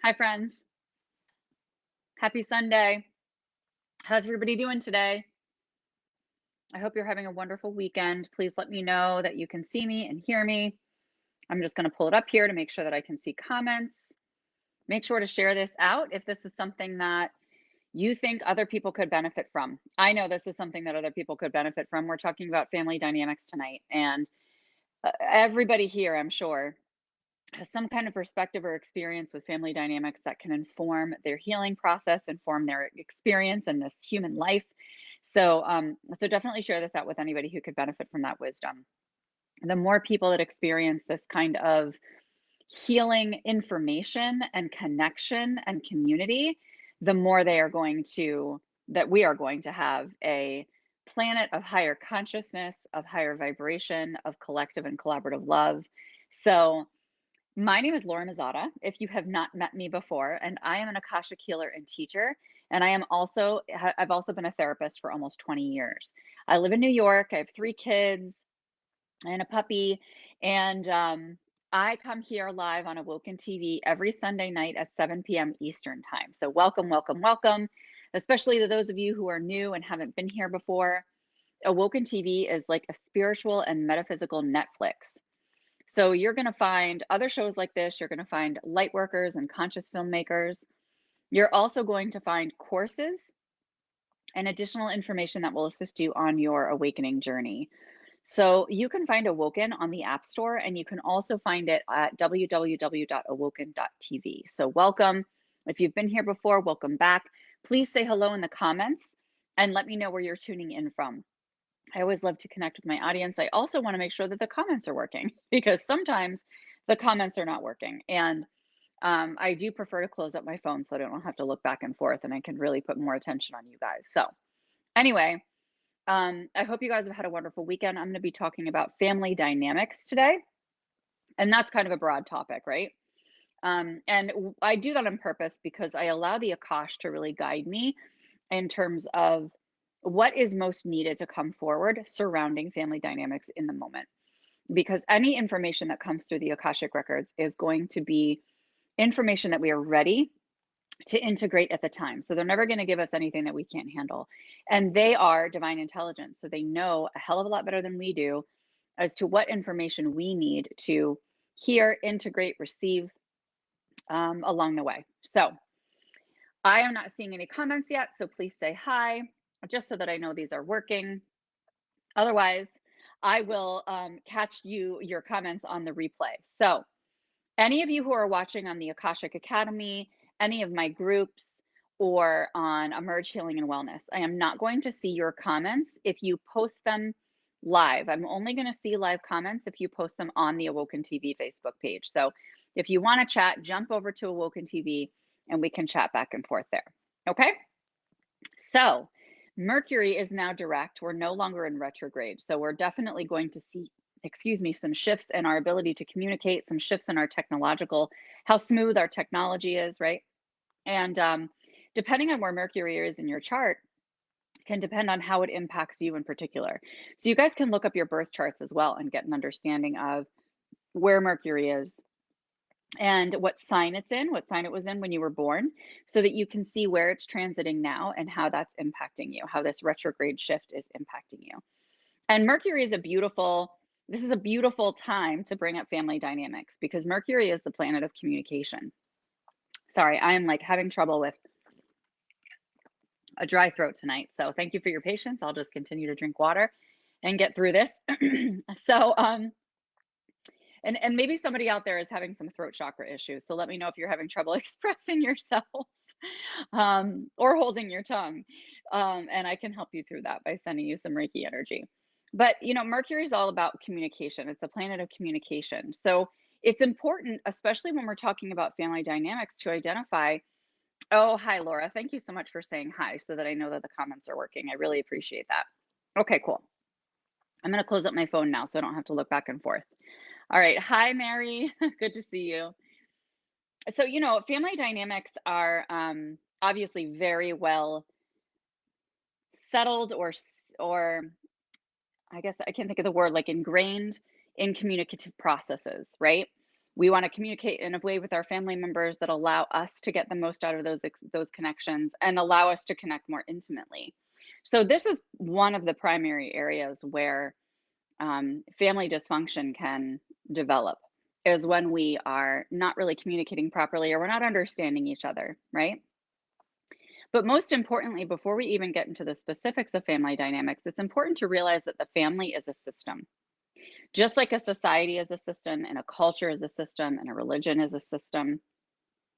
Hi, friends. Happy Sunday. How's everybody doing today? I hope you're having a wonderful weekend. Please let me know that you can see me and hear me. I'm just going to pull it up here to make sure that I can see comments. Make sure to share this out if this is something that you think other people could benefit from. I know this is something that other people could benefit from. We're talking about family dynamics tonight, and everybody here, I'm sure, has some kind of perspective or experience with family dynamics that can inform their healing process, inform their experience in this human life. So definitely share this out with anybody who could benefit from that wisdom. The more people that experience this kind of healing information and connection and community, the more they are going to, that we are going to have a planet of higher consciousness, of higher vibration, of collective and collaborative love. So, my name is Laura Mazzotta, if you have not met me before, and I am an Akashic healer and teacher. And I've also been a therapist for almost 20 years. I live in New York. I have 3 kids and a puppy. And I come here live on Awoken TV every Sunday night at 7 p.m. Eastern Time. So welcome, welcome, welcome, especially to those of you who are new and haven't been here before. Awoken TV is like a spiritual and metaphysical Netflix. So you're going to find other shows like this. You're going to find light workers and conscious filmmakers. You're also going to find courses and additional information that will assist you on your awakening journey. So you can find Awoken on the App Store, and you can also find it at www.awoken.tv. So welcome. If you've been here before, welcome back. Please say hello in the comments and let me know where you're tuning in from. I always love to connect with my audience. I also want to make sure that the comments are working because sometimes the comments are not working. And I do prefer to close up my phone so that I don't have to look back and forth and I can really put more attention on you guys. So, anyway, I hope you guys have had a wonderful weekend. I'm going to be talking about family dynamics today. And that's kind of a broad topic, right? I do that on purpose because I allow the Akash to really guide me in terms of what is most needed to come forward surrounding family dynamics in the moment. Because any information that comes through the Akashic records is going to be information that we are ready to integrate at the time. So they're never going to give us anything that we can't handle. And they are divine intelligence. So they know a hell of a lot better than we do as to what information we need to hear, integrate, receive along the way. So I am not seeing any comments yet. So please say hi, just so that I know these are working. Otherwise, I will catch your comments on the replay. So any of you who are watching on the Akashic Academy, any of my groups, or on Emerge Healing and Wellness, I am not going to see your comments if you post them live. I'm only going to see live comments if you post them on the Awoken TV Facebook page. So if you want to chat, jump over to Awoken TV and we can chat back and forth there. Okay? So Mercury is now direct. We're no longer in retrograde. So we're definitely going to see, some shifts in our ability to communicate, some shifts in our technological, how smooth our technology is, right? And depending on where Mercury is in your chart, can depend on how it impacts you in particular. So you guys can look up your birth charts as well and get an understanding of where Mercury is and what sign it's in, what sign it was in when you were born, so that you can see where it's transiting now and how that's impacting you, how this retrograde shift is impacting you. And Mercury is this is a beautiful time to bring up family dynamics because Mercury is the planet of communication. Sorry, I am like having trouble with a dry throat tonight. So thank you for your patience. I'll just continue to drink water and get through this. So, and maybe somebody out there is having some throat chakra issues. So let me know if you're having trouble expressing yourself or holding your tongue. And I can help you through that by sending you some Reiki energy. But, Mercury is all about communication. It's a planet of communication. So it's important, especially when we're talking about family dynamics, to identify. Oh, hi, Laura. Thank you so much for saying hi so that I know that the comments are working. I really appreciate that. Okay, cool. I'm going to close up my phone now so I don't have to look back and forth. All right. Hi, Mary. Good to see you. So, family dynamics are obviously very well settled or I guess I can't think of the word, like ingrained in communicative processes, right? We want to communicate in a way with our family members that allow us to get the most out of those connections and allow us to connect more intimately. So this is one of the primary areas where family dysfunction can develop, is when we are not really communicating properly or we're not understanding each other, right? But most importantly, before we even get into the specifics of family dynamics, it's important to realize that the family is a system. Just like a society is a system, and a culture is a system, and a religion is a system,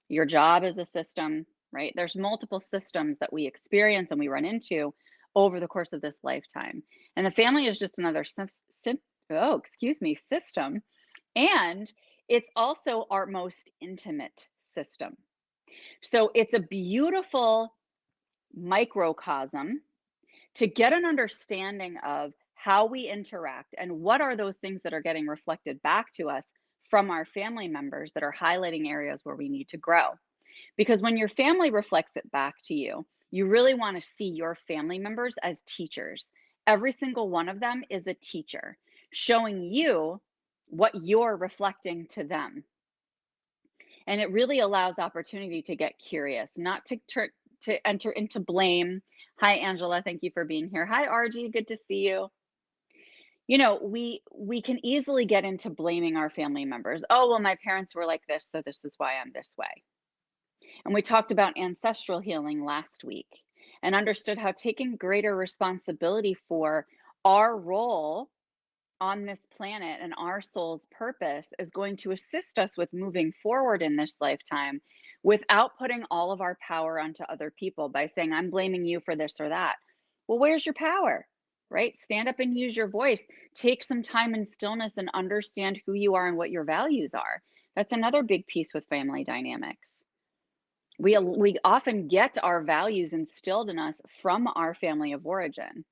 your job is a system, right? There's multiple systems that we experience and we run into over the course of this lifetime. And the family is just another system. And it's also our most intimate system. So it's a beautiful microcosm to get an understanding of how we interact and what are those things that are getting reflected back to us from our family members that are highlighting areas where we need to grow. Because when your family reflects it back to you, you really want to see your family members as teachers. Every single one of them is a teacher, showing you what you're reflecting to them. And it really allows opportunity to get curious, not to enter into blame. Hi Angela, thank you for being here. Hi RG, good to see you. You know, we can easily get into blaming our family members. Oh, well, my parents were like this, so this is why I'm this way. And we talked about ancestral healing last week and understood how taking greater responsibility for our role on this planet and our soul's purpose is going to assist us with moving forward in this lifetime without putting all of our power onto other people by saying, I'm blaming you for this or that. Well, where's your power? Right? Stand up and use your voice. Take some time in stillness and understand who you are and what your values are. That's another big piece with family dynamics. We often get our values instilled in us from our family of origin.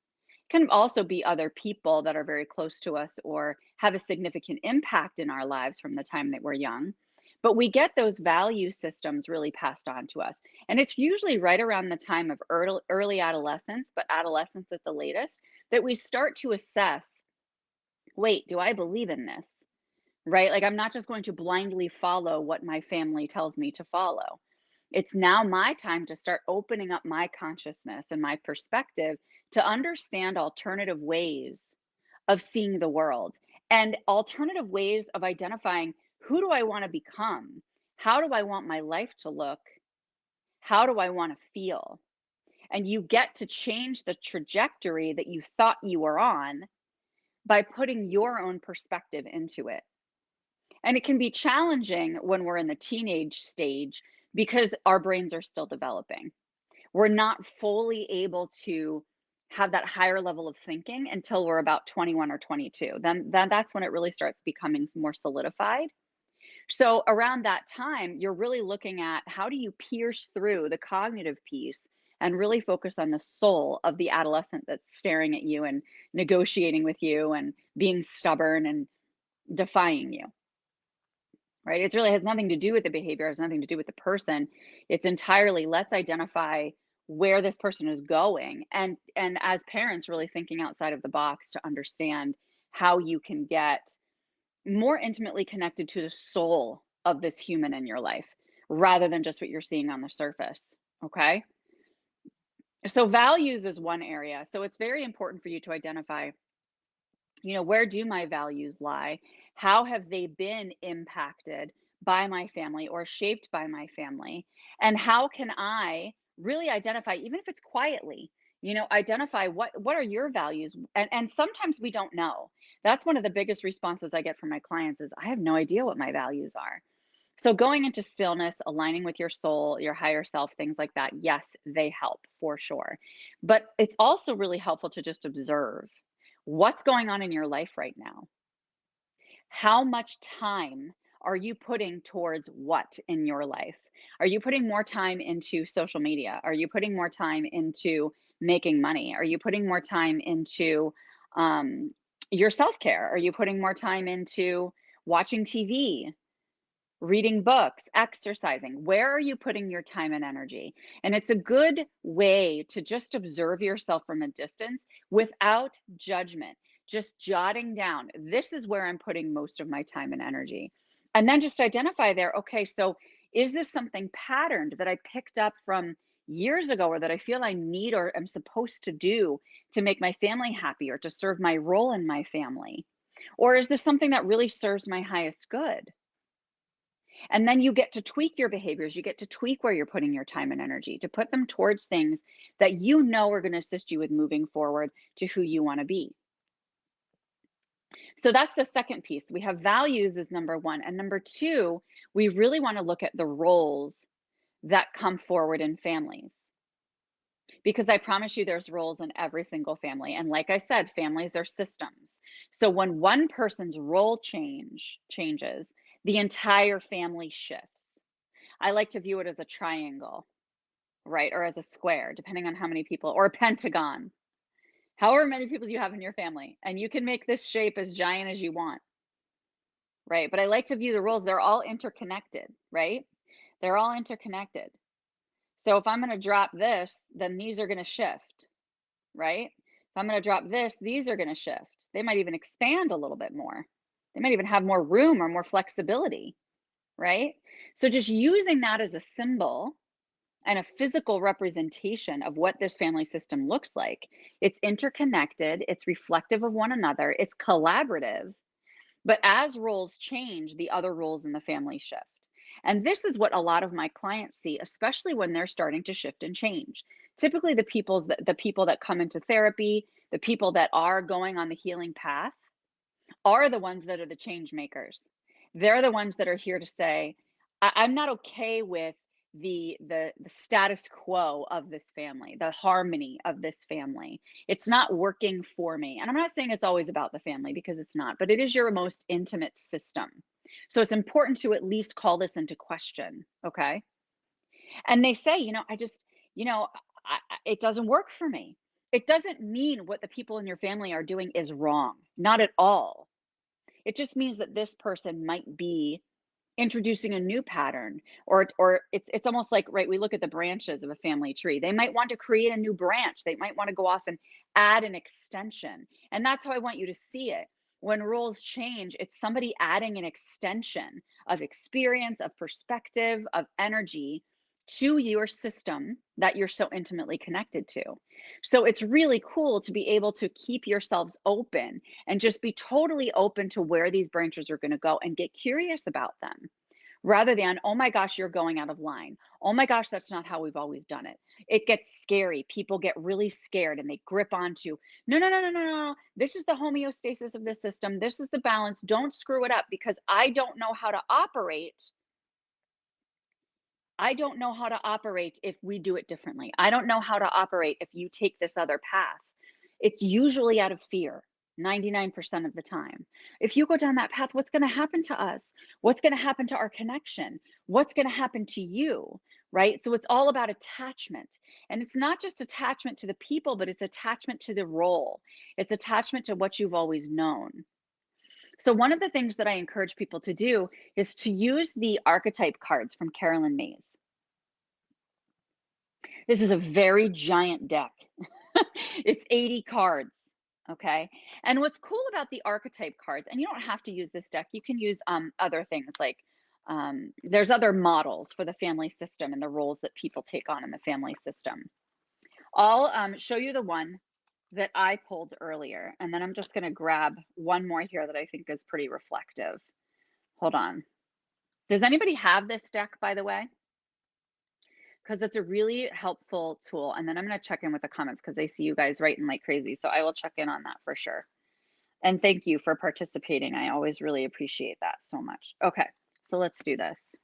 Can also be other people that are very close to us or have a significant impact in our lives from the time that we're young. But we get those value systems really passed on to us. And it's usually right around the time of early adolescence, but adolescence at the latest, that we start to assess, wait, do I believe in this? Right? Like, I'm not just going to blindly follow what my family tells me to follow. It's now my time to start opening up my consciousness and my perspective to understand alternative ways of seeing the world and alternative ways of identifying, who do I want to become? How do I want my life to look? How do I want to feel? And you get to change the trajectory that you thought you were on by putting your own perspective into it. And it can be challenging when we're in the teenage stage because our brains are still developing. We're not fully able to have that higher level of thinking until we're about 21 or 22. Then that's when it really starts becoming more solidified. So around that time, you're really looking at, how do you pierce through the cognitive piece and really focus on the soul of the adolescent that's staring at you and negotiating with you and being stubborn and defying you. Right? It really has nothing to do with the behavior, it has nothing to do with the person. It's entirely, let's identify where this person is going, and as parents, really thinking outside of the box to understand how you can get more intimately connected to the soul of this human in your life rather than just what you're seeing on the surface. Okay? So values is one area. So it's very important for you to identify, where do my values lie? How have they been impacted by my family or shaped by my family? And how can I really identify, even if it's quietly, identify what are your values? And sometimes we don't know. That's one of the biggest responses I get from my clients is, I have no idea what my values are. So going into stillness, aligning with your soul, your higher self, things like that, yes, they help for sure. But it's also really helpful to just observe what's going on in your life right now. How much time are you putting towards what in your life? Are you putting more time into social media? Are you putting more time into making money? Are you putting more time into um, your self care? Are you putting more time into watching TV? Reading books, exercising. Where are you putting your time and energy? And it's a good way to just observe yourself from a distance without judgment, just jotting down, this is where I'm putting most of my time and energy. And then just identify there, okay, so is this something patterned that I picked up from years ago or that I feel I need or am supposed to do to make my family happy or to serve my role in my family? Or is this something that really serves my highest good? And then you get to tweak your behaviors. You get to tweak where you're putting your time and energy to put them towards things that you know are going to assist you with moving forward to who you want to be. So that's the second piece. We have values as number one. And number two, we really want to look at the roles that come forward in families. Because I promise you, there's roles in every single family. And like I said, families are systems. So when one person's role changes, the entire family shifts. I like to view it as a triangle, right? Or as a square, depending on how many people, or a pentagon. However many people you have in your family. And you can make this shape as giant as you want. Right, but I like to view the roles, they're all interconnected, right? They're all interconnected. So if I'm gonna drop this, then these are gonna shift, right? If I'm gonna drop this, these are gonna shift. They might even expand a little bit more. They might even have more room or more flexibility, right? So just using that as a symbol and a physical representation of what this family system looks like. It's interconnected, it's reflective of one another, it's collaborative, but as roles change, the other roles in the family shift. And this is what a lot of my clients see, especially when they're starting to shift and change. Typically the people that come into therapy, the people that are going on the healing path are the ones that are the change makers. They're the ones that are here to say, I'm not okay with the status quo of this family, the harmony of this family. It's not working for me. And I'm not saying it's always about the family because it's not, but it is your most intimate system. So it's important to at least call this into question, okay? And they say, I just, you know, it doesn't work for me. It doesn't mean what the people in your family are doing is wrong, not at all. It just means that this person might be introducing a new pattern, or it's almost like, right, we look at the branches of a family tree. They might want to create a new branch. They might want to go off and add an extension. And that's how I want you to see it. When roles change, it's somebody adding an extension of experience, of perspective, of energy to your system that you're so intimately connected to. So it's really cool to be able to keep yourselves open and just be totally open to where these branches are going to go and get curious about them rather than, oh my gosh, you're going out of line. Oh my gosh, that's not how we've always done it. It gets scary. People get really scared and they grip onto, no, no, no, no, no, no. This is the homeostasis of the system. This is the balance. Don't screw it up because I don't know how to operate. I don't know how to operate if we do it differently. I don't know how to operate if you take this other path. It's usually out of fear, 99% of the time. If you go down that path, what's going to happen to us? What's going to happen to our connection? What's going to happen to you? Right? So it's all about attachment. And it's not just attachment to the people, but it's attachment to the role. It's attachment to what you've always known. So, one of the things that I encourage people to do is to use the archetype cards from Carolyn Mays. This is a very giant deck. It's 80 cards, okay? And what's cool about the archetype cards, and you don't have to use this deck, you can use other things like there's other models for the family system and the roles that people take on in the family system. I'll show you the one that I pulled earlier, and then I'm just going to grab one more here that I think is pretty reflective. Hold on. Does anybody have this deck, by the way? Because it's a really helpful tool. And then I'm going to check in with the comments because I see you guys writing like crazy. So I will check in on that for sure. And thank you for participating. I always really appreciate that so much. Okay, so let's do this.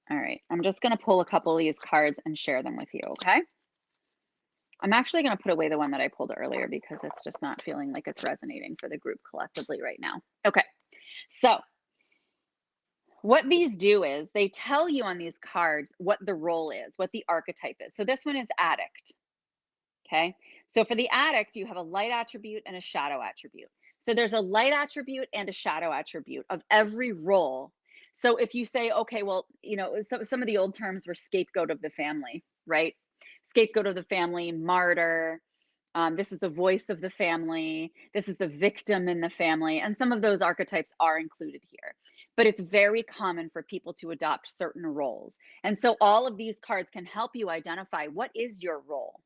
All right, I'm just going to pull a couple of these cards and share them with you, okay? I'm actually going to put away the one that I pulled earlier because it's just not feeling like it's resonating for the group collectively right now. Okay, so what these do is they tell you on these cards what the role is, what the archetype is. So this one is addict. Okay. So for the addict, you have a light attribute and a shadow attribute. So there's a light attribute and a shadow attribute of every role. So if you say, okay, well, some of the old terms were scapegoat of the family, right? Scapegoat of the family, martyr, This is the voice of the family. This is the victim in the family. And some of those archetypes are included here. But it's very common for people to adopt certain roles. And so all of these cards can help you identify what is your role,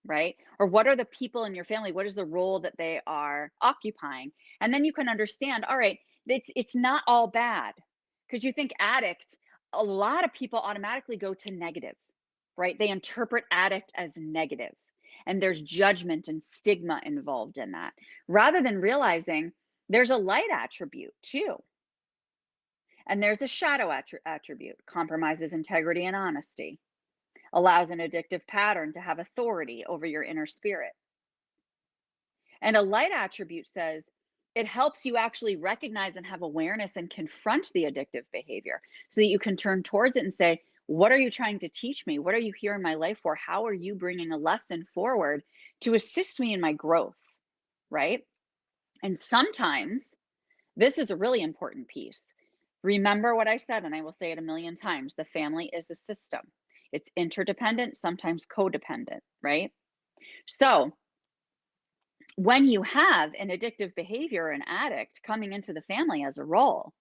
right? Or what are the people in your family? What is the role that they are occupying? And then you can understand, all right, it's not all bad. Because you think addict, a lot of people automatically go to negative, right? They interpret addict as negative, and there's judgment and stigma involved in that, rather than realizing there's a light attribute too. And there's a shadow attribute, compromises integrity and honesty, allows an addictive pattern to have authority over your inner spirit. And a light attribute says it helps you actually recognize and have awareness and confront the addictive behavior so that you can turn towards it and say, what are you trying to teach me? What are you here in my life for? How are you bringing a lesson forward to assist me in my growth? Right? And sometimes this is a really important piece. Remember what I said, and I will say it a million times, the family is a system. It's interdependent, sometimes codependent, right? So when you have an addictive behavior, an addict coming into the family as a role,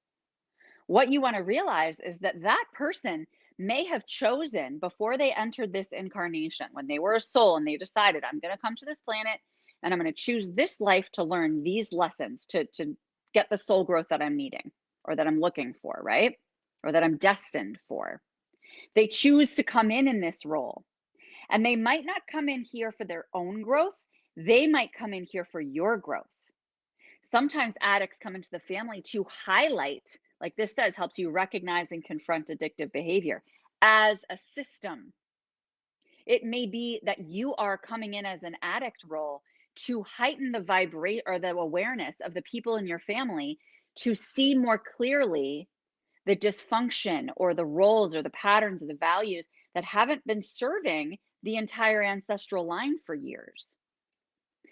what you want to realize is that that person may have chosen before they entered this incarnation, when they were a soul and they decided, I'm going to come to this planet and I'm going to choose this life to learn these lessons to get the soul growth that I'm needing or that I'm looking for, right? Or that I'm destined for. They choose to come in this role. And they might not come in here for their own growth. They might come in here for your growth. Sometimes addicts come into the family to highlight, like this says, helps you recognize and confront addictive behavior as a system. It may be that you are coming in as an addict role to heighten the vibrate or the awareness of the people in your family to see more clearly the dysfunction or the roles or the patterns or the values that haven't been serving the entire ancestral line for years.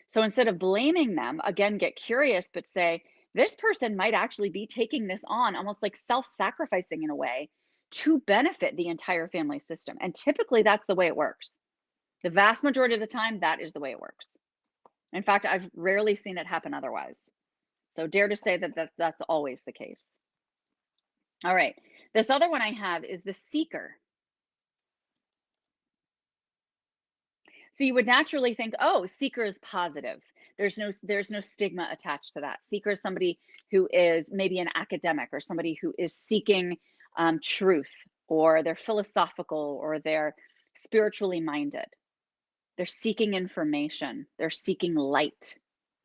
So instead of blaming them, again, get curious, but say, this person might actually be taking this on, almost like self sacrificing in a way to benefit the entire family system. And typically that's the way it works. The vast majority of the time, that is the way it works. In fact, I've rarely seen it happen otherwise. So dare to say that that's always the case. All right. This other one I have is the seeker. So you would naturally think, oh, seeker is positive. There's no stigma attached to that. Seeker is somebody who is maybe an academic or somebody who is seeking truth, or they're philosophical, or they're spiritually minded. They're seeking information. They're seeking light.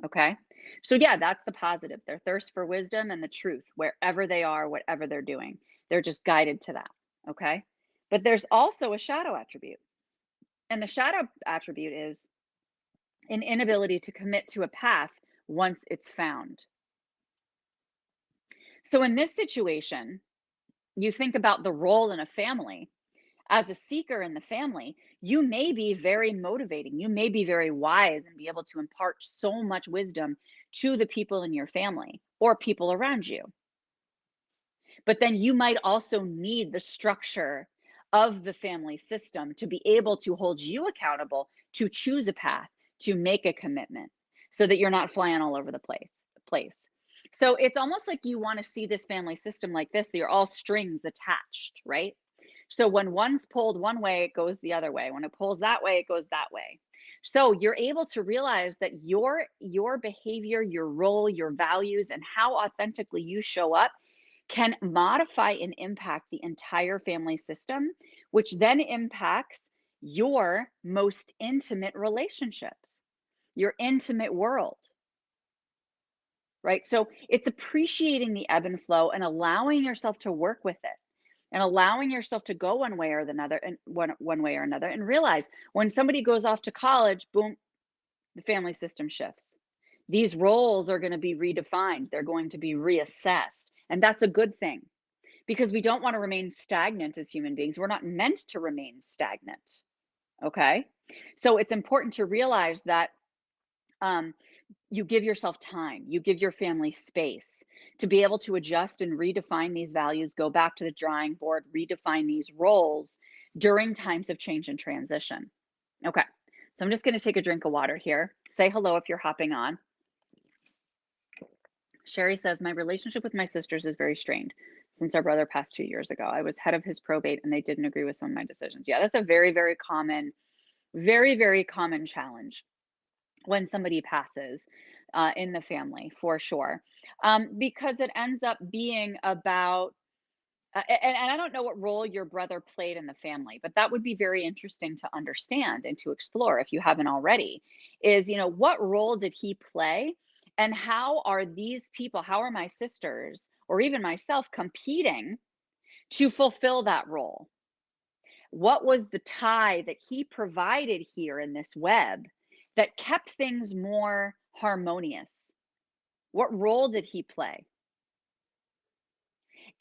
Okay. So yeah, that's the positive. Their thirst for wisdom and the truth, wherever they are, whatever they're doing, they're just guided to that. Okay. But there's also a shadow attribute. And the shadow attribute is an inability to commit to a path once it's found. So in this situation, you think about the role in a family. As a seeker in the family, you may be very motivating. You may be very wise and be able to impart so much wisdom to the people in your family or people around you. But then you might also need the structure of the family system to be able to hold you accountable to choose a path, to make a commitment so that you're not flying all over the place. So it's almost like you want to see this family system like this. So you're all strings attached, right? So when one's pulled one way, it goes the other way. When it pulls that way, it goes that way. So you're able to realize that your behavior, your role, your values, and how authentically you show up can modify and impact the entire family system, which then impacts your most intimate relationships, your intimate world, right? So it's appreciating the ebb and flow and allowing yourself to work with it and allowing yourself to go one way or another and one way or another, and realize when somebody goes off to college, boom, the family system shifts. These roles are going to be redefined. They're going to be reassessed. And that's a good thing, because we don't want to remain stagnant as human beings. We're not meant to remain stagnant. Okay. So it's important to realize that you give yourself time, you give your family space to be able to adjust and redefine these values, go back to the drawing board, redefine these roles during times of change and transition. Okay. So I'm just going to take a drink of water here. Say hello if you're hopping on. Sherry says, my relationship with my sisters is very strained since our brother passed 2 years ago. I was head of his probate and they didn't agree with some of my decisions. Yeah, that's a very, very, very common challenge when somebody passes in the family, for sure. Because it ends up being about, and I don't know what role your brother played in the family, but that would be very interesting to understand and to explore if you haven't already. Is, what role did he play? And how are these people, how are my sisters or even myself competing to fulfill that role? What was the tie that he provided here in this web that kept things more harmonious? What role did he play?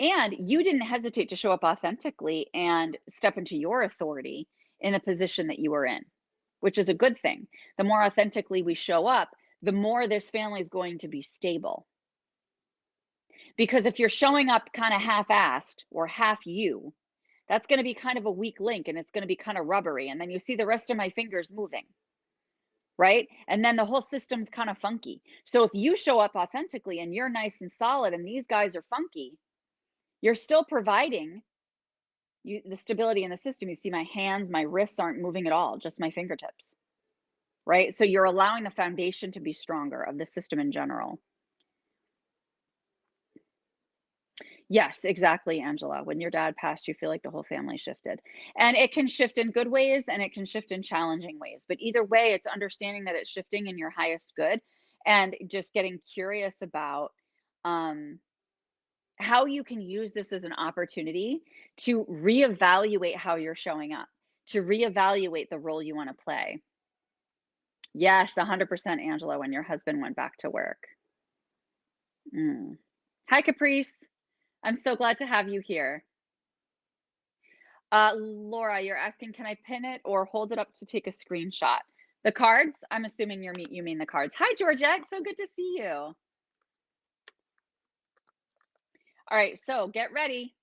And you didn't hesitate to show up authentically and step into your authority in the position that you were in, which is a good thing. The more authentically we show up, the more this family is going to be stable. Because if you're showing up kind of half-assed or half you, that's going to be kind of a weak link and it's going to be kind of rubbery. And then you see the rest of my fingers moving, right? And then the whole system's kind of funky. So if you show up authentically and you're nice and solid and these guys are funky, you're still providing the stability in the system. You see my hands, my wrists aren't moving at all, just my fingertips, right? So you're allowing the foundation to be stronger of the system in general. Yes, exactly, Angela. When your dad passed, you feel like the whole family shifted. And it can shift in good ways and it can shift in challenging ways. But either way, it's understanding that it's shifting in your highest good and just getting curious about um, how you can use this as an opportunity to reevaluate how you're showing up, to reevaluate the role you want to play. Yes, 100%, Angela, when your husband went back to work. Mm. Hi, Caprice. I'm so glad to have you here. Laura, you're asking, can I pin it or hold it up to take a screenshot? The cards? I'm assuming you mean the cards. Hi, Georgette. So good to see you. All right, so get ready.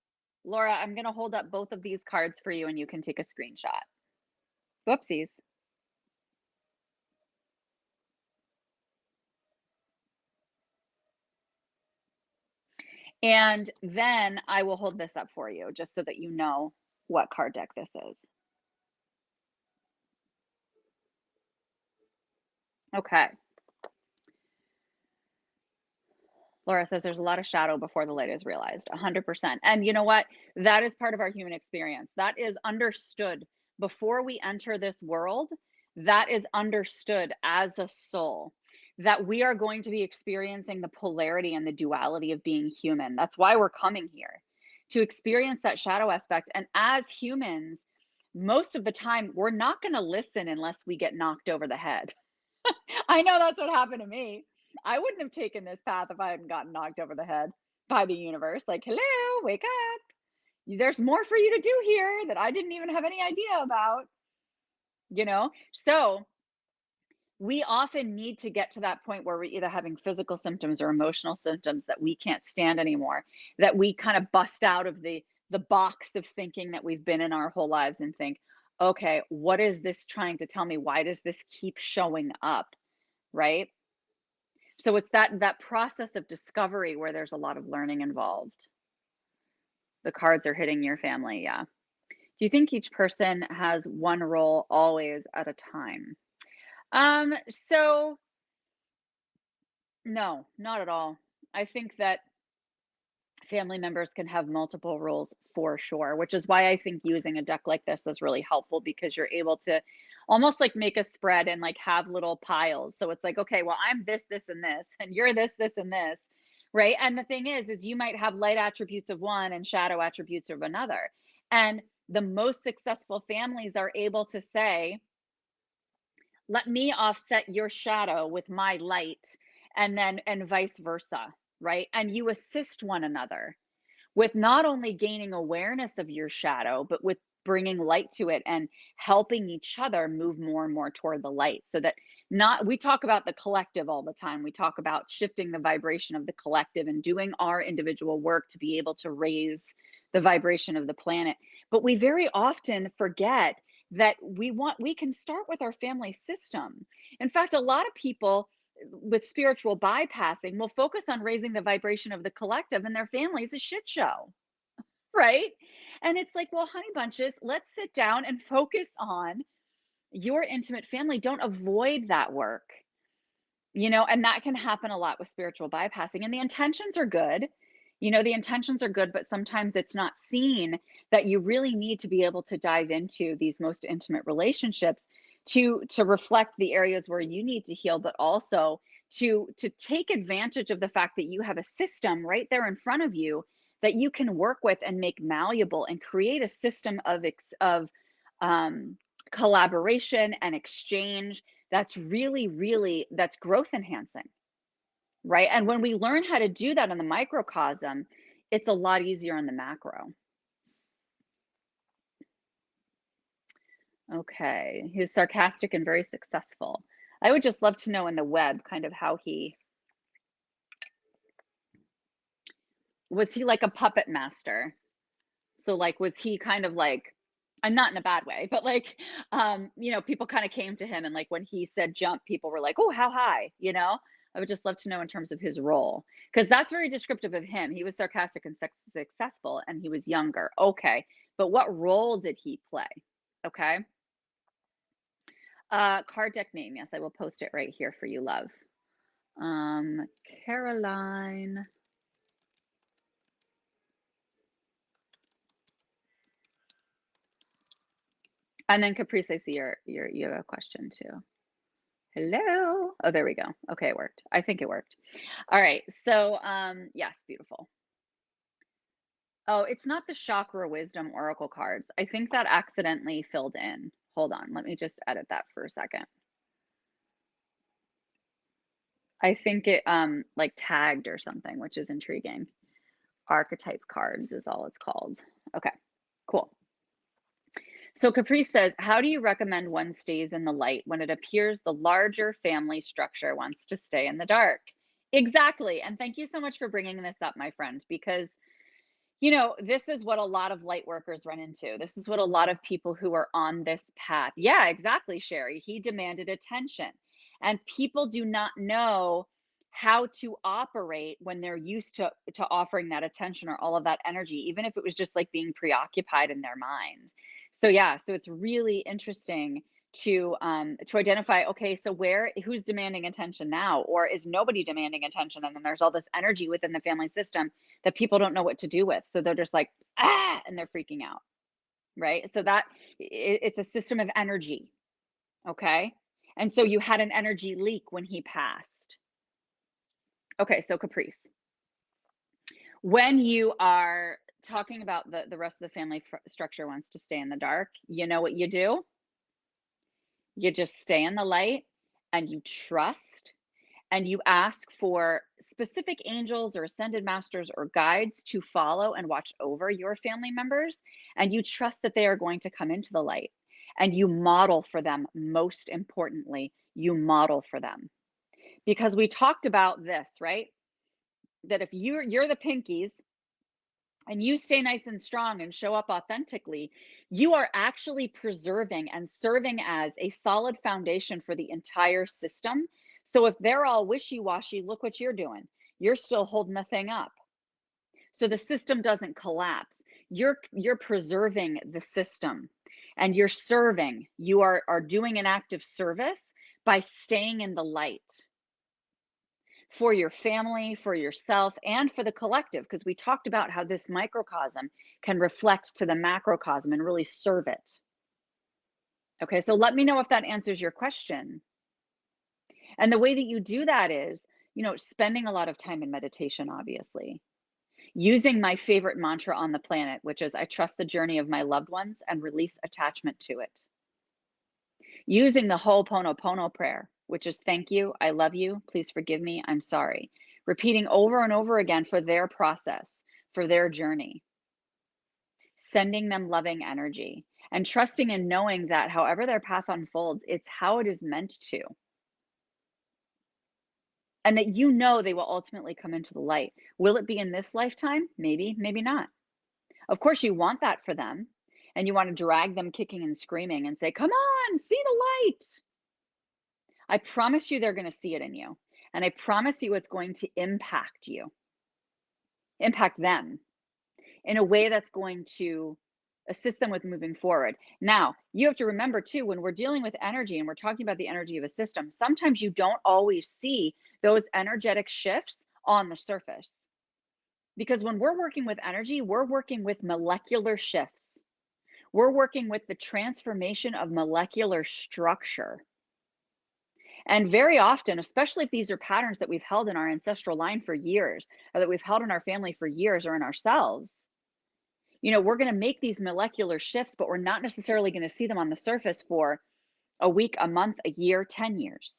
Laura, I'm going to hold up both of these cards for you and you can take a screenshot. Whoopsies. And then I will hold this up for you just so that you know what card deck this is. Okay. Laura says there's a lot of shadow before the light is realized. 100%. And you know what? That is part of our human experience. That is understood before we enter this world. That is understood as a soul that we are going to be experiencing the polarity and the duality of being human. That's why we're coming here to experience that shadow aspect. And as humans, most of the time, we're not going to listen unless we get knocked over the head. I know that's what happened to me. I wouldn't have taken this path if I hadn't gotten knocked over the head by the universe. Like, hello, wake up. There's more for you to do here that I didn't even have any idea about, you know? So we often need to get to that point where we're either having physical symptoms or emotional symptoms that we can't stand anymore, that we kind of bust out of the box of thinking that we've been in our whole lives and think, okay, what is this trying to tell me? Why does this keep showing up? Right? So it's that process of discovery where there's a lot of learning involved. The cards are hitting your family, yeah. Do you think each person has one role always at a time? So no, not at all. I think that family members can have multiple roles for sure, which is why I think using a deck like this is really helpful because you're able to almost like make a spread and like have little piles. So it's like, okay, well, I'm this, this, and this, and you're this, this, and this, right? And the thing is you might have light attributes of one and shadow attributes of another. And the most successful families are able to say, let me offset your shadow with my light, and vice versa, right? And you assist one another with not only gaining awareness of your shadow, but with bringing light to it and helping each other move more and more toward the light. So that not, we talk about the collective all the time. We talk about shifting the vibration of the collective and doing our individual work to be able to raise the vibration of the planet. But we very often forget that we can start with our family system. In fact, a lot of people with spiritual bypassing will focus on raising the vibration of the collective, and their family is a shit show, right? And it's like, well, honey bunches, let's sit down and focus on your intimate family. Don't avoid that work. And that can happen a lot with spiritual bypassing, and the intentions are good. The intentions are good, but sometimes it's not seen that you really need to be able to dive into these most intimate relationships to reflect the areas where you need to heal, but also to take advantage of the fact that you have a system right there in front of you that you can work with and make malleable and create a system of um, collaboration and exchange that's really, really, that's growth enhancing, right? And when we learn how to do that in the microcosm, it's a lot easier in the macro. Okay. He was sarcastic and very successful. I would just love to know in the web kind of how he was. He like a puppet master? So like was he kind of like, I'm not in a bad way, but like people kind of came to him, and like when he said jump, people were like, "Oh, how high?" I would just love to know in terms of his role, because that's very descriptive of him. He was sarcastic and successful, and he was younger. Okay. But what role did he play? Okay. Card deck name. Yes, I will post it right here for you, love. Um, Caroline. And then Caprice, I see you have a question too. Hello. Oh, there we go. Okay, it worked. I think it worked. All right. So, yes, beautiful. Oh, it's not the chakra wisdom oracle cards. I think that accidentally filled in. Hold on. Let me just edit that for a second. I think it like tagged or something, which is intriguing. Archetype cards is all it's called. Okay. Cool. So Caprice says, how do you recommend one stays in the light when it appears the larger family structure wants to stay in the dark? Exactly. And thank you so much for bringing this up, my friend, because this is what a lot of light workers run into. This is what a lot of people who are on this path. Yeah, exactly, Sherry. He demanded attention. And people do not know how to operate when they're used to offering that attention or all of that energy, even if it was just like being preoccupied in their mind. So yeah, so it's really interesting to identify, okay, so who's demanding attention now, or is nobody demanding attention, and then there's all this energy within the family system that people don't know what to do with. So they're just like, ah, and they're freaking out, right? So it's a system of energy. Okay. And so you had an energy leak when he passed. Okay. So Caprice, when you are talking about the rest of the family structure wants to stay in the dark, you know what you do? You just stay in the light and you trust, and you ask for specific angels or ascended masters or guides to follow and watch over your family members, and you trust that they are going to come into the light, and you model for them. Most importantly, you model for them, because we talked about this, right? That if you're the pinkies and you stay nice and strong and show up authentically, you are actually preserving and serving as a solid foundation for the entire system. So if they're all wishy-washy, look what you're doing. You're still holding the thing up. So the system doesn't collapse. You're preserving the system, and you're serving. You are doing an act of service by staying in the light for your family, for yourself, and for the collective, because we talked about how this microcosm can reflect to the macrocosm and really serve it. Okay, so let me know if that answers your question. And the way that you do that is, spending a lot of time in meditation, obviously. Using my favorite mantra on the planet, which is, I trust the journey of my loved ones and release attachment to it. Using the Ho'oponopono prayer, which is, thank you, I love you, please forgive me, I'm sorry. Repeating over and over again for their process, for their journey. Sending them loving energy and trusting and knowing that however their path unfolds, it's how it is meant to. And that they will ultimately come into the light. Will it be in this lifetime? Maybe, maybe not. Of course, you want that for them. and you want to drag them kicking and screaming and say, "Come on, see the light." I promise you they're going to see it in you. And I promise you it's going to impact them in a way that's going to assist them with moving forward. Now, you have to remember too, when we're dealing with energy and we're talking about the energy of a system, sometimes you don't always see those energetic shifts on the surface. Because when we're working with energy, we're working with molecular shifts. We're working with the transformation of molecular structure. And very often, especially if these are patterns that we've held in our ancestral line for years, or that we've held in our family for years or in ourselves, we're going to make these molecular shifts, but we're not necessarily going to see them on the surface for a week, a month, a year, 10 years.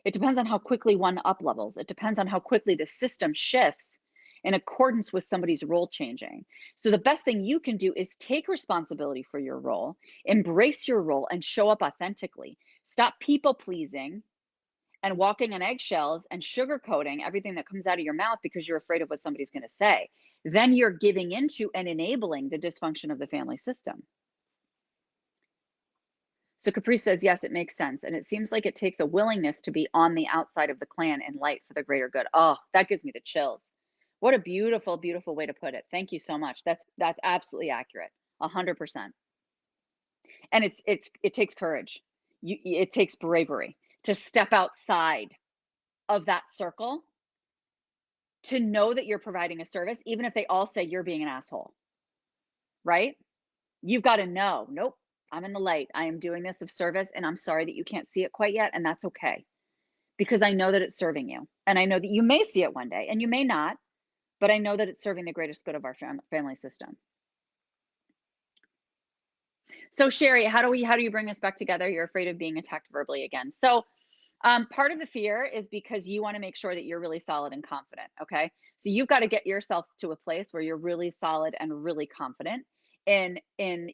It depends on how quickly one up levels. It depends on how quickly the system shifts in accordance with somebody's role changing. So the best thing you can do is take responsibility for your role, embrace your role, and show up authentically. Stop people pleasing and walking on eggshells and sugarcoating everything that comes out of your mouth because you're afraid of what somebody's going to say. Then you're giving into and enabling the dysfunction of the family system. So Caprice says, yes, it makes sense. And it seems like it takes a willingness to be on the outside of the clan in light for the greater good. Oh, that gives me the chills. What a beautiful, beautiful way to put it. Thank you so much. That's absolutely accurate. 100%. And it takes courage. It takes bravery to step outside of that circle, to know that you're providing a service, even if they all say you're being an asshole, right? You've got to know, nope, I'm in the light. I am doing this of service, and I'm sorry that you can't see it quite yet, and that's okay, because I know that it's serving you, and I know that you may see it one day, and you may not, but I know that it's serving the greatest good of our family system. So Sherry, how do you bring us back together? You're afraid of being attacked verbally again. So part of the fear is because you want to make sure that you're really solid and confident. Okay. So you've got to get yourself to a place where you're really solid and really confident in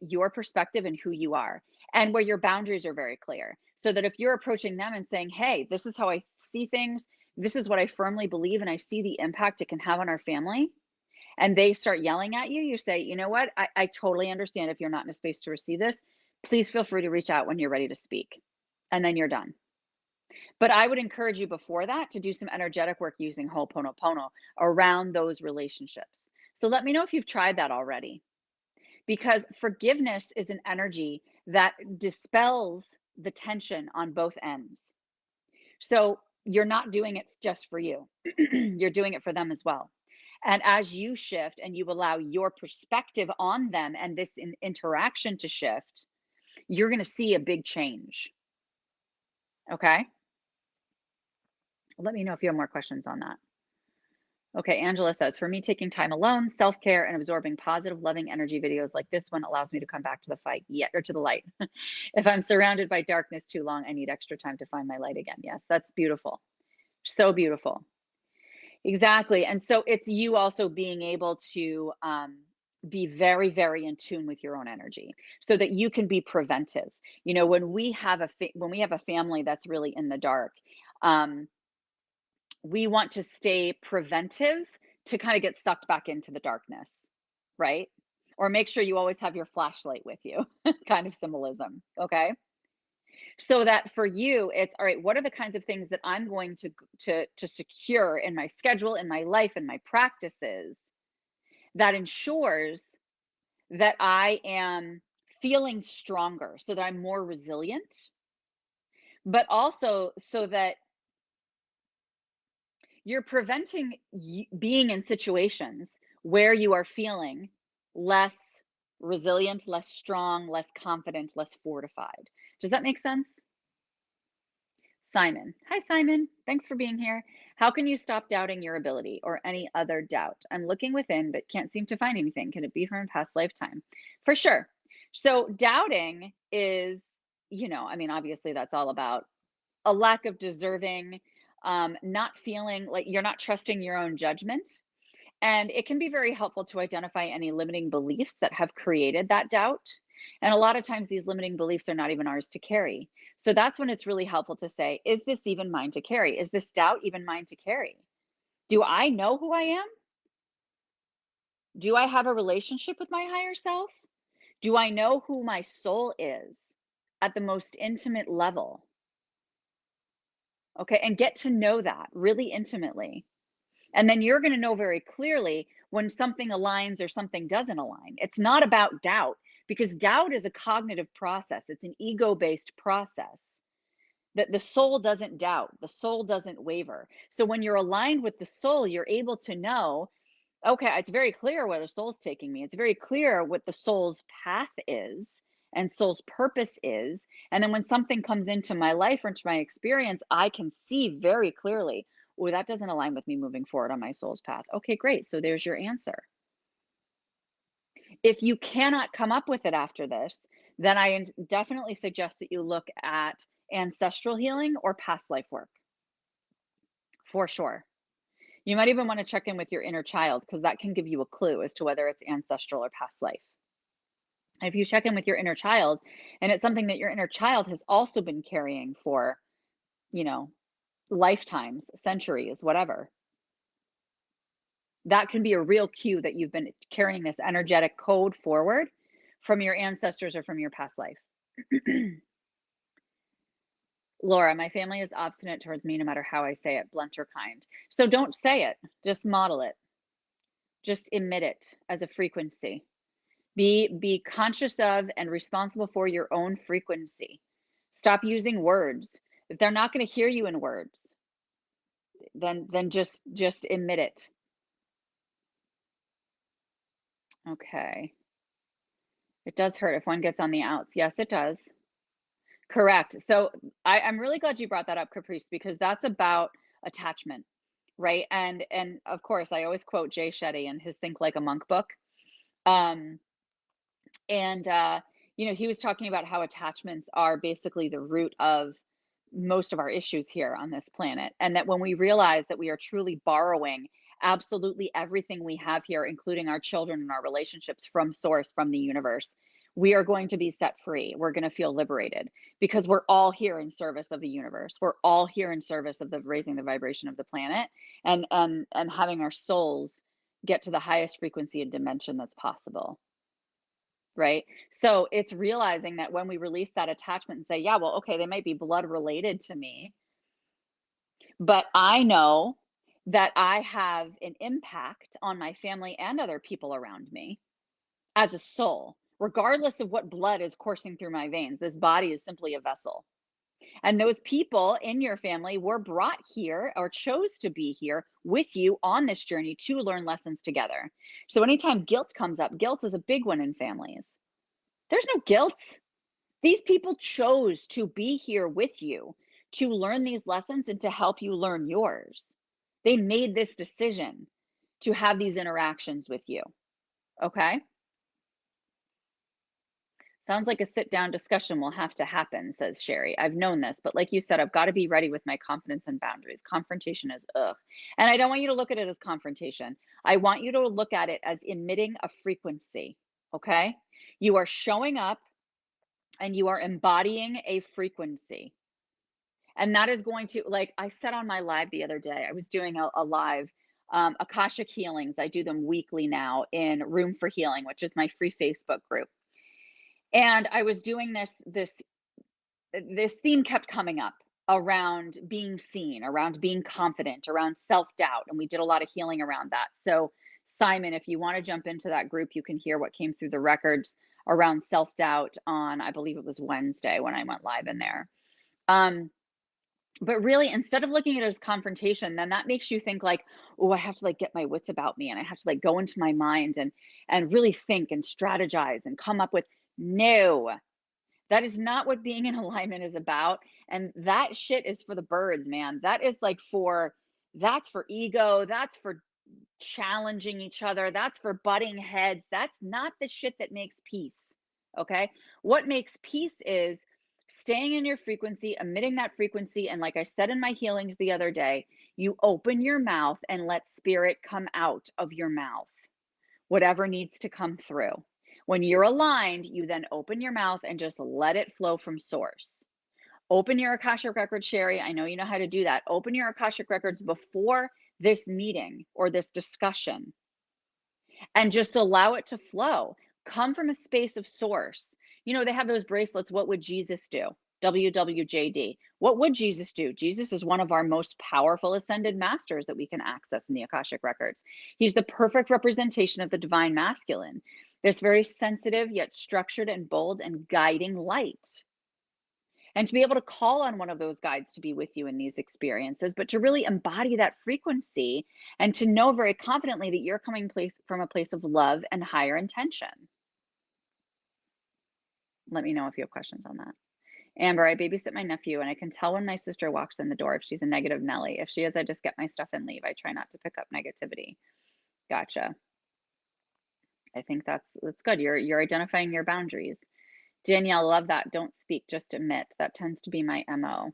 your perspective and who you are, and where your boundaries are very clear. So that if you're approaching them and saying, hey, this is how I see things, this is what I firmly believe, and I see the impact it can have on our family, and they start yelling at you, you say, you know what? I totally understand if you're not in a space to receive this. Please feel free to reach out when you're ready to speak. And then you're done. But I would encourage you before that to do some energetic work using Ho'oponopono around those relationships. So let me know if you've tried that already, because forgiveness is an energy that dispels the tension on both ends. So you're not doing it just for you, you're doing it for them as well. And as you shift and you allow your perspective on them and this interaction to shift, you're going to see a big change. Okay. Let me know if you have more questions on that. Okay, Angela says, for me, taking time alone, self-care, and absorbing positive, loving energy videos like this one allows me to come back to the fight, or to the light. If I'm surrounded by darkness too long, I need extra time to find my light again. Yes, that's beautiful. So beautiful. Exactly. And so it's you also being able to be very, very in tune with your own energy, so that you can be preventive. When we have a family that's really in the dark, um, we want to stay preventive to kind of get sucked back into the darkness, right? Or make sure you always have your flashlight with you, kind of symbolism. Okay. So that for you, it's all right, what are the kinds of things that I'm going to secure in my schedule, in my life, in my practices, that ensures that I am feeling stronger, so that I'm more resilient, but also so that you're preventing being in situations where you are feeling less resilient, less strong, less confident, less fortified. Does that make sense? Simon. Hi, Simon. Thanks for being here. How can you stop doubting your ability or any other doubt? I'm looking within, but can't seem to find anything. Can it be from a past lifetime? For sure. So, doubting is, obviously that's all about a lack of deserving, not feeling like you're not trusting your own judgment. And it can be very helpful to identify any limiting beliefs that have created that doubt. And a lot of times, these limiting beliefs are not even ours to carry. So that's when it's really helpful to say, is this even mine to carry? Is this doubt even mine to carry? Do I know who I am? Do I have a relationship with my higher self? Do I know who my soul is at the most intimate level? Okay, and get to know that really intimately. And then you're going to know very clearly when something aligns or something doesn't align. It's not about doubt because doubt is a cognitive process, it's an ego based process. That the soul doesn't doubt, the soul doesn't waver. So when you're aligned with the soul, you're able to know, okay, it's very clear where the soul's taking me. It's very clear what the soul's path is and soul's purpose is. And then when something comes into my life or into my experience, I can see very clearly, oh, that doesn't align with me moving forward on my soul's path. Okay, great. So there's your answer. If you cannot come up with it after this, then definitely suggest that you look at ancestral healing or past life work for sure. You might even want to check in with your inner child because that can give you a clue as to whether it's ancestral or past life. And if you check in with your inner child and it's something that your inner child has also been carrying for, you know, lifetimes, centuries, whatever, that can be a real cue that you've been carrying this energetic code forward from your ancestors or from your past life. Laura, my family is obstinate towards me no matter how I say it, blunt or kind. So don't say it, just model it. Just emit it as a frequency. Be conscious of and responsible for your own frequency. Stop using words. If they're not going to hear you in words, then just emit it. Okay. It does hurt if one gets on the outs. Yes, it does. Correct. So I'm really glad you brought that up, Caprice, because that's about attachment, right? And of course, I always quote Jay Shetty and his Think Like a Monk book. Um, and he was talking about how attachments are basically the root of most of our issues here on this planet. And that when we realize that we are truly borrowing absolutely everything we have here, including our children and our relationships from source, from the universe, we are going to be set free. We're going to feel liberated because we're all here in service of the universe. We're all here in service of the raising the vibration of the planet and having our souls get to the highest frequency and dimension that's possible. Right. So it's realizing that when we release that attachment and say, yeah, well, okay, they might be blood related to me, but I know that I have an impact on my family and other people around me as a soul, regardless of what blood is coursing through my veins. This body is simply a vessel. And those people in your family were brought here or chose to be here with you on this journey to learn lessons together. So anytime guilt comes up, guilt is a big one in families. There's no guilt. These people chose to be here with you to learn these lessons and to help you learn yours. They made this decision to have these interactions with you. Okay? Sounds like a sit down discussion will have to happen, says Sherry. I've known this, but like you said, I've got to be ready with my confidence and boundaries. Confrontation is ugh. And I don't want you to look at it as confrontation. I want you to look at it as emitting a frequency. Okay? You are showing up and you are embodying a frequency. And that is going to, like I said on my live the other day, I was doing a live Akashic healings. I do them weekly now in Room for Healing, which is my free Facebook group. And I was doing this theme kept coming up around being seen, around being confident, around self-doubt. And we did a lot of healing around that. So Simon, if you want to jump into that group, you can hear what came through the records around self-doubt on, I believe it was Wednesday when I went live in there. But really, instead of looking at it as confrontation, then that makes you think like, oh, I have to like get my wits about me and I have to like go into my mind and really think and strategize and come up with no. That is not what being in alignment is about. And that shit is for the birds, man. That is like that's for ego. That's for challenging each other. That's for butting heads. That's not the shit that makes peace. Okay. What makes peace is staying in your frequency, emitting that frequency. And like I said in my healings the other day, you open your mouth and let spirit come out of your mouth, whatever needs to come through. When you're aligned, you then open your mouth and just let it flow from source. Open your Akashic records, Sherry. I know you know how to do that. Open your Akashic records before this meeting or this discussion and just allow it to flow. Come from a space of source. You know, they have those bracelets, what would Jesus do? WWJD. What would Jesus do? Jesus is one of our most powerful ascended masters that we can access in the Akashic records. He's the perfect representation of the divine masculine. This very sensitive yet structured and bold and guiding light. And to be able to call on one of those guides to be with you in these experiences, but to really embody that frequency and to know very confidently that you're coming from a place of love and higher intention. Let me know if you have questions on that. Amber, I babysit my nephew, and I can tell when my sister walks in the door if she's a negative Nelly. If she is, I just get my stuff and leave. I try not to pick up negativity. Gotcha. I think that's good. You're identifying your boundaries. Danielle, love that. Don't speak, just admit. That tends to be my MO.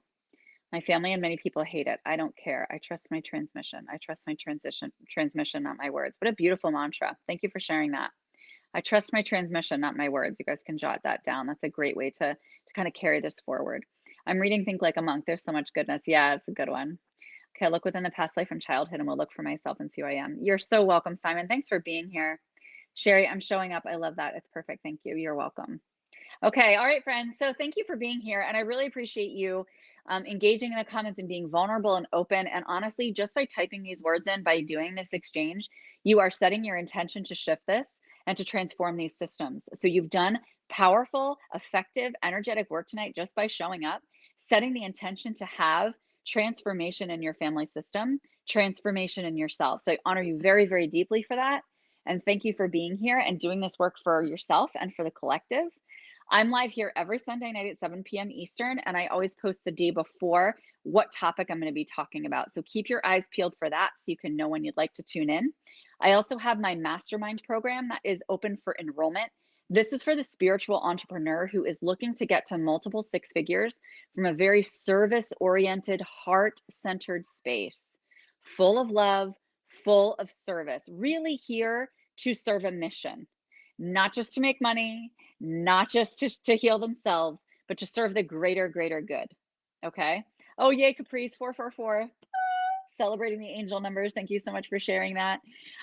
My family and many people hate it. I don't care. I trust my transmission. I trust my transmission, not my words. What a beautiful mantra. Thank you for sharing that. I trust my transmission, not my words. You guys can jot that down. That's a great way to kind of carry this forward. I'm reading Think Like a Monk. There's so much goodness. Yeah, it's a good one. Okay, look within the past life and childhood and we'll look for myself and see who I am. You're so welcome, Simon. Thanks for being here. Sherry, I'm showing up. I love that. It's perfect. Thank you. You're welcome. Okay, all right, friends. So thank you for being here. And I really appreciate you engaging in the comments and being vulnerable and open. And honestly, just by typing these words in, by doing this exchange, you are setting your intention to shift this and to transform these systems. So you've done powerful, effective, energetic work tonight just by showing up, setting the intention to have transformation in your family system, transformation in yourself. So I honor you very, very deeply for that. And thank you for being here and doing this work for yourself and for the collective. I'm live here every Sunday night at 7 p.m. Eastern, and I always post the day before what topic I'm going to be talking about. So keep your eyes peeled for that so you can know when you'd like to tune in. I also have my mastermind program that is open for enrollment. This is for the spiritual entrepreneur who is looking to get to multiple six figures from a very service oriented, heart centered space, full of love, full of service, really here to serve a mission, not just to make money, not just to heal themselves, but to serve the greater good. Okay. Oh, yay, Caprice 444. Celebrating the angel numbers. Thank you so much for sharing that.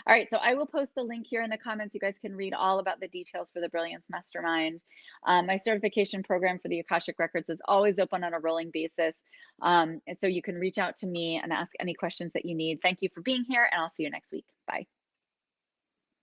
All right, so I will post the link here in the comments. You guys can read all about the details for the Brilliance Mastermind. My certification program for the Akashic Records is always open on a rolling basis. And so you can reach out to me and ask any questions that you need. Thank you for being here, and I'll see you next week. Bye.